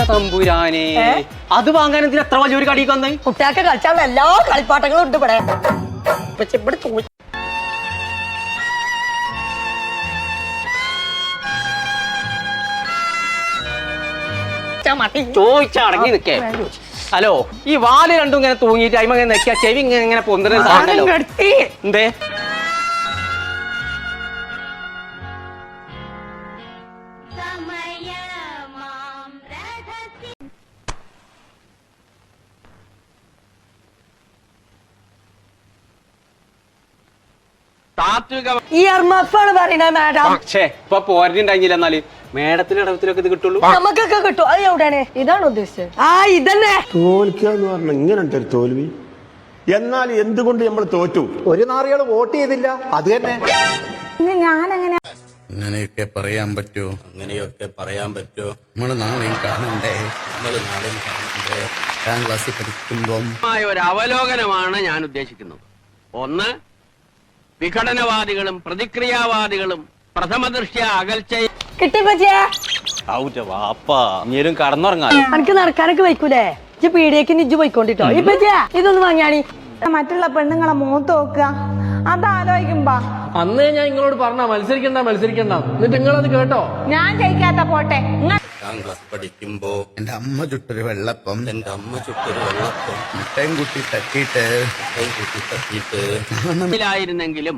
തമ്പുരാനെ, അത് വാങ്ങാൻ എന്തിനാ എത്ര വലിയൊരു കടിക്ക് വന്നേ? കുട്ടിയൊക്കെ കളിച്ചാൽ എല്ലാ കളിപ്പാട്ടങ്ങളും ഉണ്ട് ഇവിടെ. ചോദിച്ചടങ്ങി നിക്കേ. ഹലോ, ഈ വാല് രണ്ടും ഇങ്ങനെ തൂങ്ങിയിട്ട് അയിമ ഇങ്ങനെ നിക്കാ, ചെവി ഇങ്ങനെ പൊന്തല്ലോ. എന്തേ ഈ അർമാഫാണ് പറയുന്നത് മാഡം. പക്ഷേ ഇപ്പൊ പോരണ്ടായില്ല. എന്നാല് മേഡത്തിന്റെ ഇടവത്തിലൊക്കെ ഇത് കിട്ടുള്ളൂ. നമുക്കൊക്കെ കിട്ടും. അത് എവിടെയാണ്? ഇതാണ് ഉദ്ദേശിച്ചത്. ആ ഇതന്നെ തോൽക്കുക എന്ന് പറഞ്ഞ ഇങ്ങനെ ഒരു തോൽവി. എന്നാൽ എന്തുകൊണ്ട് നമ്മൾ തോറ്റു? ഒരു നാറികള് വോട്ട് ചെയ്തില്ല, അത് തന്നെ. ഞാനങ്ങനെ അങ്ങനെയൊക്കെ പറയാൻ പറ്റുമോ? അങ്ങനെയൊക്കെ പറയാൻ പറ്റുമോ? നമ്മള് നാളെയും കാണണ്ടേ? എട്ടാം ക്ലാസ്സിൽ പഠിക്കുമ്പം ഒരു അവലോകനമാണ് ഞാൻ ഉദ്ദേശിക്കുന്നത്. ഒന്ന്, വിഘടനവാദികളും പ്രതിക്രിയാവാദികളും പ്രഥമദൃഷ്ട്യ അകൽച്ച ഇനിയും കടന്നുറങ്ങാലോ. എനിക്ക് നടക്കാനൊക്കെ വയ്ക്കൂലേ? ഇജ്ജ് പീടിയേക്ക് നിജ്ജ് പോയിക്കൊണ്ടിട്ടോ. ഇപ്പൊ ഇതൊന്ന് വാങ്ങിയാണി. മറ്റുള്ള പെണ്ണുങ്ങളെ മൂത്ത് നോക്കുക, അതാലോചിക്കുമ്പോ അന്നേ ഞാൻ നിങ്ങളോട് പറഞ്ഞ മത്സരിക്കണ്ട എന്നിട്ട് നിങ്ങളത് കേട്ടോ? ഞാൻ ജയിക്കാത്ത പോട്ടെ. എട്ടാം ക്ലാസ് പഠിക്കുമ്പോ എന്റെ അമ്മ ചുട്ടൊരു വെള്ളപ്പം മുട്ടയും കുട്ടി തട്ടിയിട്ട് ായിരുന്നെങ്കിലും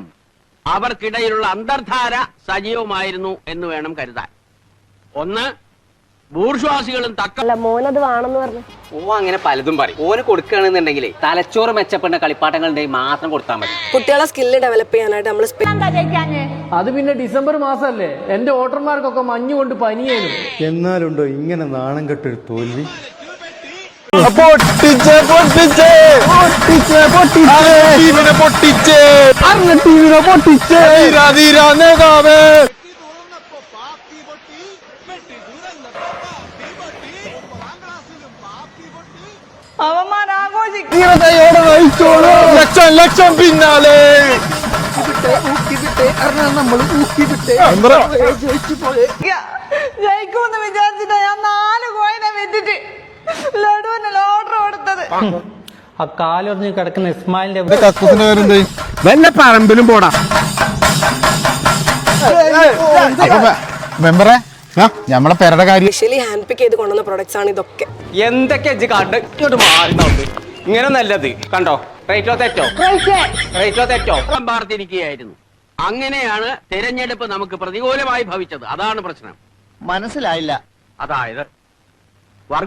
അവർക്കിടയിലുള്ള അന്തർധാര സജീവമായിരുന്നു എന്ന് വേണം കരുതാൻ. ഒന്ന്, ബൂർഷ്വാസികളും അല്ല മോനത് വേണമെന്ന് പറഞ്ഞു. ഓ അങ്ങനെ പലതും പറയും. ഓന് കൊടുക്കുകയാണെന്നുണ്ടെങ്കിലേ തലച്ചോറ് മെച്ചപ്പെടുന്ന കളിപ്പാട്ടങ്ങൾ ഉണ്ടെങ്കിൽ മാത്രം കൊടുത്താൽ മതി. കുട്ടികളെ സ്കില്ല് ഡെവലപ്പ് ചെയ്യാനായിട്ട് നമ്മൾ അത് പിന്നെ ഡിസംബർ മാസല്ലേ, എന്റെ വോട്ടർമാർക്കൊക്കെ മഞ്ഞ് കൊണ്ട് പനിയേനും. എന്നാലുണ്ടോ ഇങ്ങനെ നാണം കെട്ടൊരു തോൽവി? അവന്മാർ ആഘോഷിക്കും. ലക്ഷം പിന്നാലെ ജയിക്കുമെന്ന് വിചാരിച്ചിട്ടാ ഞാൻ 4 കോയിനെ വിറ്റിട്ട് ലഡുവിന് ഓർഡർ കൊടുത്തത്. ആ കാലൊറിഞ്ഞ് കിടക്കുന്ന ഇസ്മായിലിന്റെ വല്ല പറമ്പിലും പോടാ. മെമ്പറെ, നമ്മളെ പേരുടെ കാര്യം ഹാൻഡ് പിക്ക് ചെയ്ത് കൊണ്ടുവന്ന പ്രൊഡക്ട്സ് ആണ് ഇതൊക്കെ. എന്തൊക്കെ കണ്ട് ഇങ്ങോട്ട് മാറുന്നുണ്ട്. ഇങ്ങനെ നല്ലത് കണ്ടോ? റേറ്റോ തെറ്റോ പാർത്തിരിക്കുകയായിരുന്നു. അങ്ങനെയാണ് തെരഞ്ഞെടുപ്പ് നമുക്ക് പ്രതികൂലമായി ഭവിച്ചത്. അതാണ് പ്രശ്നം. മനസ്സിലായില്ല. അതായത്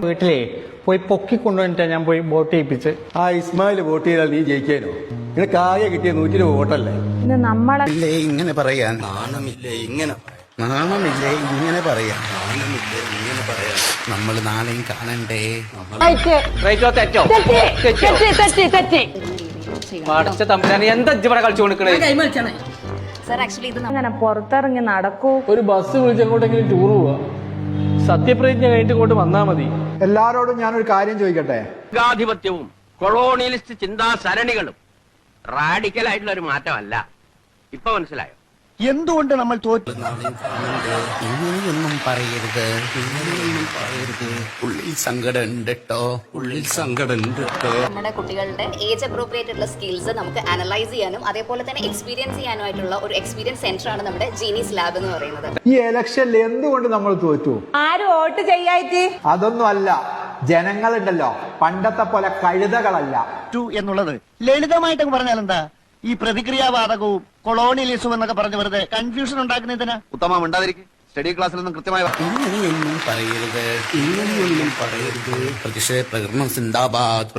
വീട്ടിലേ പോയി പൊക്കി കൊണ്ടുവന്നിട്ടാ ഞാൻ പോയി വോട്ട് ചെയ്യിപ്പിച്ച്. ആ ഇസ്മായിൽ വോട്ട് ചെയ്താൽ നീ ജയിക്കാനോ? നിനക്ക് ആകെ കിട്ടിയ 100 വോട്ടല്ലേ? ഇത് നമ്മളെ ഇങ്ങനെ പറയാൻ നാണമില്ലേ? ഇങ്ങനെ പറയാൻ നമ്മൾ നാളെയും കാണണ്ടേ? റേറ്റോ തെറ്റോ? പഠിച്ച തമ്പുരാനെ എന്താ ഇവിടെ കളിച്ചു കൊടുക്കണേ? അങ്ങനെ പുറത്തിറങ്ങി നടക്കൂ. ഒരു ബസ് വിളിച്ച് എങ്ങോട്ടെങ്കിലും ടൂർ പോവാ. സത്യപ്രതിജ്ഞ കഴിഞ്ഞിട്ട് ഇങ്ങോട്ട് വന്നാ മതി. എല്ലാരോടും ഞാനൊരു കാര്യം ചോദിക്കട്ടെ. ഏകാധിപത്യവും കൊളോണിയലിസ്റ്റ് ചിന്താസരണികളും റാഡിക്കൽ ആയിട്ടുള്ള ഒരു മാറ്റമല്ല. ഇപ്പൊ മനസ്സിലായോ എന്തുകൊണ്ട് നമ്മൾ തോറ്റു? ഇങ്ങനെയൊന്നും പറയരുത്. ഉള്ളിൽ സങ്കടം ഉണ്ട് കേട്ടോ. നമ്മുടെ കുട്ടികളുടെ ഏജ് അപ്രോപ്രിയേറ്റ് ആയിട്ടുള്ള സ്കിൽസ് നമുക്ക് അനലൈസ് ചെയ്യാനും അതേപോലെ തന്നെ എക്സ്പീരിയൻസ് ചെയ്യാനുമായിട്ടുള്ള ഒരു എക്സ്പീരിയൻസ് സെന്റർ ആണ് നമ്മുടെ ജീനീസ് ലാബ് എന്ന് പറയുന്നത്. ഈ ഇലക്ഷനിൽ എന്തുകൊണ്ട് നമ്മൾ തോറ്റു? ആരും വോട്ട് ചെയ്യായിട്ട് അതൊന്നും അല്ല, ജനങ്ങളുണ്ടല്ലോ പണ്ടത്തെ പോലെ കഴുതകളല്ല. എന്നുള്ളത് ലളിതമായിട്ട് പറഞ്ഞാൽ എന്താ? ഈ പ്രതിക്രിയാവാദകവും കൊളോണിയലിസവും എന്നൊക്കെ പറഞ്ഞ് വെറുതെ കൺഫ്യൂഷൻ ഉണ്ടാക്കുന്നതിന് ഉത്തമം ഉണ്ടാതിരിക്കും. സ്റ്റഡി ക്ലാസ്സിലൊന്നും കൃത്യമായി ഇങ്ങനെയൊന്നും പറയരുത്. പ്രതിഷേധ പ്രകടനം സിന്ദാബാദ്.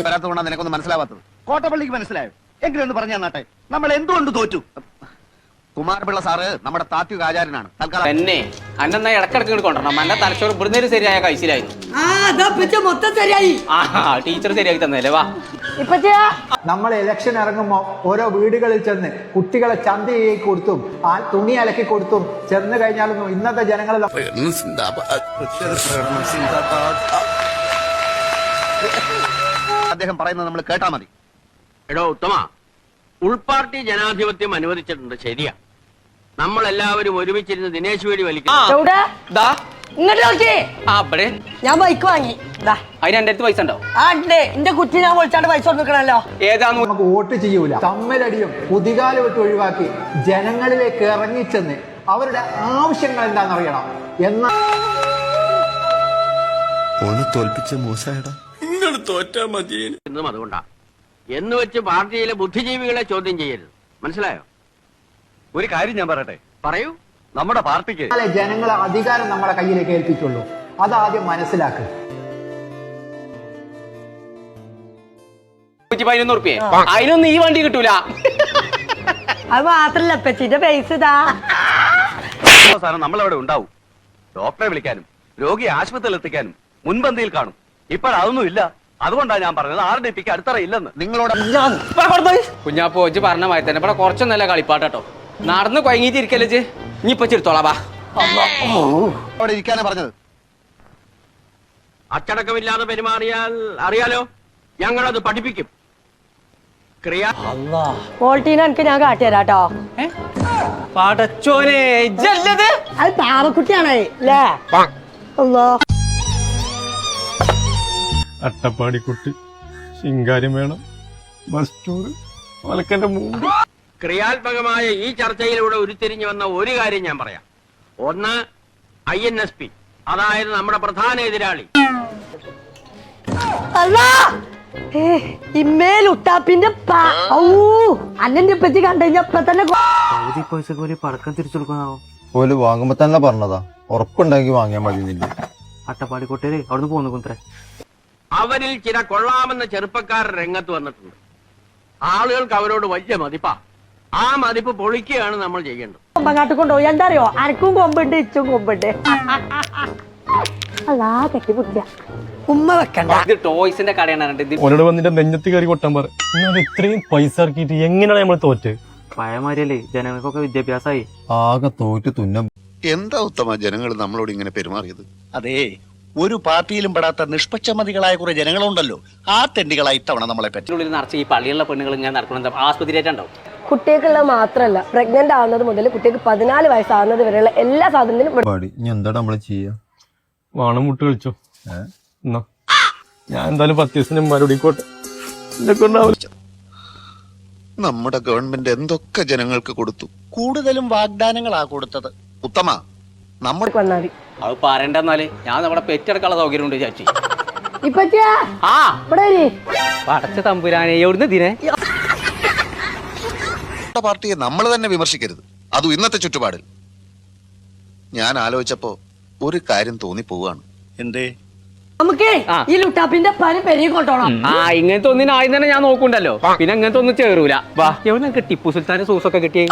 വരാത്തതുകൊണ്ടാണ് നിനക്കൊന്നും മനസ്സിലാവാത്തത്. കോട്ടപ്പള്ളിക്ക് മനസ്സിലായോ? എങ്കിലും ഒന്ന് പറഞ്ഞു തന്നാട്ടെ, നമ്മൾ എന്തുകൊണ്ട് തോറ്റു? കുമാരപിള്ള സാറ് നമ്മുടെ താത്വിക ആചാര്യനാണ്. തന്നെ അന്നെന്നാ ഇടക്കിടക്ക് കൊണ്ടുവരണം. എന്റെ തലച്ചോറ് ഇവിടുന്നേര് ശരിയായ കഴിച്ചിലായിരുന്നു. മൊത്തം ശരിയായി. ടീച്ചർ ശരിയാക്കി തന്നല്ലേ. വാ ഇപ്പൊ നമ്മൾ ഇലക്ഷൻ ഇറങ്ങുമ്പോ ഓരോ വീടുകളിൽ ചെന്ന് കുട്ടികളെ ചന്തയായി കൊടുത്തും തുണി അലക്കി കൊടുത്തും ചെന്ന് കഴിഞ്ഞാലൊന്നും ഇന്നത്തെ ജനങ്ങൾ അദ്ദേഹം പറയുന്നത് നമ്മൾ കേട്ടാ മതി. എടോ ഉത്തമ, ഉൾപാർട്ടി ജനാധിപത്യം അനുവദിച്ചിട്ടുണ്ട്, ശരിയാ. നമ്മളെല്ലാവരും ഒരുമിച്ചിരുന്ന് ദിനേശ് വേടി വലിക്കും. എവിടെ ദാ ഇങ്ങോട്ട് നോക്കി. ആ ഇവിടെ ഞാൻ ബൈക്ക് വാങ്ങി. ദാ. അതിന് എന്റെ അടുത്ത് പൈസ ഉണ്ടോ? ആ ഉണ്ട്. എന്റെ കുട്ടി ഞാൻ വിളിച്ചാണ്ട് പൈസ കൊടുക്കണല്ലോ. ഏതാന്ന് നമുക്ക് വോട്ട് ചെയ്യൂല. തമ്മിലടിയും കുതികാല് വിട്ട് ഒഴിവാക്കി ജനങ്ങളിലേക്ക് ഇറങ്ങിച്ചെന്ന് അവരുടെ ആവശ്യങ്ങൾ എന്താണെന്നറിയണം. എന്നാൽ തോൽപ്പിച്ച മൂസായടാ നിങ്ങൾ തോറ്റാ മതി. എന്നും അതുകൊണ്ടാ എന്ന് വെച്ച് പാർട്ടിയിലെ ബുദ്ധിജീവികളെ ചോദ്യം ചെയ്യരുത്. മനസ്സിലായോ? ഒരു കാര്യം ഞാൻ പറയട്ടെ, പറയൂ. നമ്മുടെ പാർട്ടിക്ക് ജനങ്ങളെ അധികാരം നമ്മളെ കയ്യിലേക്ക് ഏൽപ്പിക്കുള്ളൂ. അതാദ്യം മനസ്സിലാക്കുക. 11 റുപ്യ അതിനൊന്നും ഈ വണ്ടി കിട്ടൂല. അത് മാത്രല്ല പെച്ചിന്റെ പൈസ ഇതാ. അവസാനം നമ്മളവിടെ ഉണ്ടാവും. ഡോക്ടറെ വിളിക്കാനും രോഗിയെ ആശുപത്രിയിൽ എത്തിക്കാനും മുൻപന്തിയിൽ കാണും. ഇപ്പോഴതൊന്നും ഇല്ല. അതുകൊണ്ടാണ് ഞാൻ പറഞ്ഞത് RDPക്ക് അടിത്തറ ഇല്ലെന്ന്. നിങ്ങളോട് കുഞ്ഞാപ്പോ ഇജ്ജ് പറഞ്ഞ മാതിരി തന്നെ ഇവിടെ കുറച്ചൊന്നല്ല കളിപ്പാട്ടോ. നടന്ന് കൊയങ്ങിട്ടിരിക്കല്ലേ ഇജ്ജ്. ഇനി ഇപ്പൊ ചിരിത്തോളാ. അവിടെ ഇരിക്കാനാ പറഞ്ഞത്. അച്ചടക്കമില്ലാതെ പെരുമാറിയാൽ അറിയാലോ, ഞങ്ങളത് പഠിപ്പിക്കും. വോൾട്ടീനെ എനിക്ക് ഞാൻ കാട്ടിത്തരാട്ടോ. പടച്ചോനെ ഇജ്ജല്ലത്. അത് പാവക്കുട്ടിയാണേ അല്ലേ? അല്ലാ. അട്ടപ്പാടിക്കുട്ടി ശിങ്കാരി വേണം ബസ് ടൂർ മലക്കന്റെ മൂന്ന്. ക്രിയാത്മകമായ ഈ ചർച്ചയിലൂടെ ഉരുത്തിരിഞ്ഞു വന്ന ഒരു കാര്യം ഞാൻ പറയാം. ഒന്ന്, INSP, അതായത് നമ്മുടെ പ്രധാന എതിരാളി. അല്ലാ. ഇമ്മേൽ ഉട്ടാപ്പിന്റെ അന്നെ പറ്റി കണ്ടുകഴിഞ്ഞപ്പ തന്നെ പടക്കം തിരിച്ചു കൊടുക്കാനാവും. ഓല് വാങ്ങുമ്പോ തന്നെ പറഞ്ഞതാ, ഉറപ്പുണ്ടെങ്കിൽ വാങ്ങിയാൽ മതി. അട്ടപ്പാടിക്കോട്ടേര് അവിടുന്ന് പോന്നു കുന്ത്രേ. അവരിൽ ചില കൊള്ളാമെന്ന ചെറുപ്പക്കാർ രംഗത്ത് വന്നിട്ടുണ്ട്. ആളുകൾക്ക് അവരോട് വലിയ മതിപ്പാ. ആ മതിപ്പ് പൊളിക്കുകയാണ് നമ്മൾ ചെയ്യേണ്ടത്. കൊമ്പങ്ങാട്ട് കൊണ്ടുപോയി. എന്താ അറിയോ, അനക്കും കൊമ്പുണ്ട് ഇച്ചും കൊമ്പുണ്ട്. അല്ലാ കെട്ടിപ്പിടിച്ച ഉമ്മ വെക്കണ്ട. ഇത് ടോയ്സിന്റെ കടയാണ്. ഓനോട് വന്നിട്ട് നെഞ്ഞത്ത് കയറി കൊട്ടാൻ പറ. ഇത്രയും പൈസ ഇറക്കിയിട്ട് എങ്ങനെയാണ് നമ്മൾ തോറ്റ്? പഴയമാരിയല്ലേ, ജനങ്ങൾക്കൊക്കെ വിദ്യാഭ്യാസമായി. ആകെ തോറ്റ് തുന്നം. എന്താ ഉത്തമ ജനങ്ങൾ നമ്മളോട് ഇങ്ങനെ പെരുമാറിയത്? അതെ, ഒരു പാർട്ടിയിലും പെടാത്ത നിഷ്പക്ഷമതികളായ കുറെ ജനങ്ങളുണ്ടല്ലോ, ആ തെണ്ടികളായി ഇത്തവണ നമ്മളെ പറ്റി. ഉള്ളിൽ നിറച്ച് ഈ പള്ളിയുള്ള പെണ്ണുങ്ങൾ ഇങ്ങനെ നടക്കണം. ആസ്പത്രിയായിട്ടുണ്ടാവും. കുട്ടികൾക്കുള്ള മാത്രല്ല, പ്രഗ്നന്റ് ആവുന്നത് മുതൽ കുട്ടിക്ക് 14 വയസ്സാകുന്നത് വരെയുള്ള എല്ലാ സാധനത്തിനും ഇനി എന്താ നമ്മള് ചെയ്യാ? വാണം മുട്ട് കളിച്ചോ. എന്നാ ഞാൻ എന്തായാലും 10 ദിവസം മറുപടിക്കോട്ടെ. നമ്മുടെ ഗവൺമെന്റ് എന്തൊക്കെ ജനങ്ങൾക്ക് കൊടുത്തു. കൂടുതലും വാഗ്ദാനങ്ങളാ കൊടുത്തത്. ഉത്തമ, നമ്മൾ വന്നാൽ മതി. അത് പറയണ്ടെന്നാല് ഞാൻ നമ്മുടെ പെറ്റെടുക്കാനുള്ള സൗകര്യം ഉണ്ട് ചാച്ചി. ഇപ്പച്ചാ ആ ഇവിടെ പടച്ച തമ്പുരാനെ എവിടുന്ന് ഇതിനെ പാർട്ടിയെ നമ്മൾ തന്നെ വിമർശിക്കരുത്, അതും ഇന്നത്തെ ചുറ്റുപാടിൽ. ഞാൻ ആലോചിച്ചപ്പോ ഒരു കാര്യം തോന്നിപ്പോവാണ്. എന്തേ? നമുക്ക് ഈ ലുട്ടാപ്പിന്റെ പനി പെരുകി കൊണ്ടോണം. ഇങ്ങനത്തെ ഒന്നിനായി തന്നെ ഞാൻ നോക്കണ്ടല്ലോ. പിന്നെ ഇങ്ങനത്തെ ഒന്നും ചേരൂല. വാ, എവിടെ ടിപ്പു സുൽത്താന്റെ സൂസൊക്കെ കിട്ടിയേ.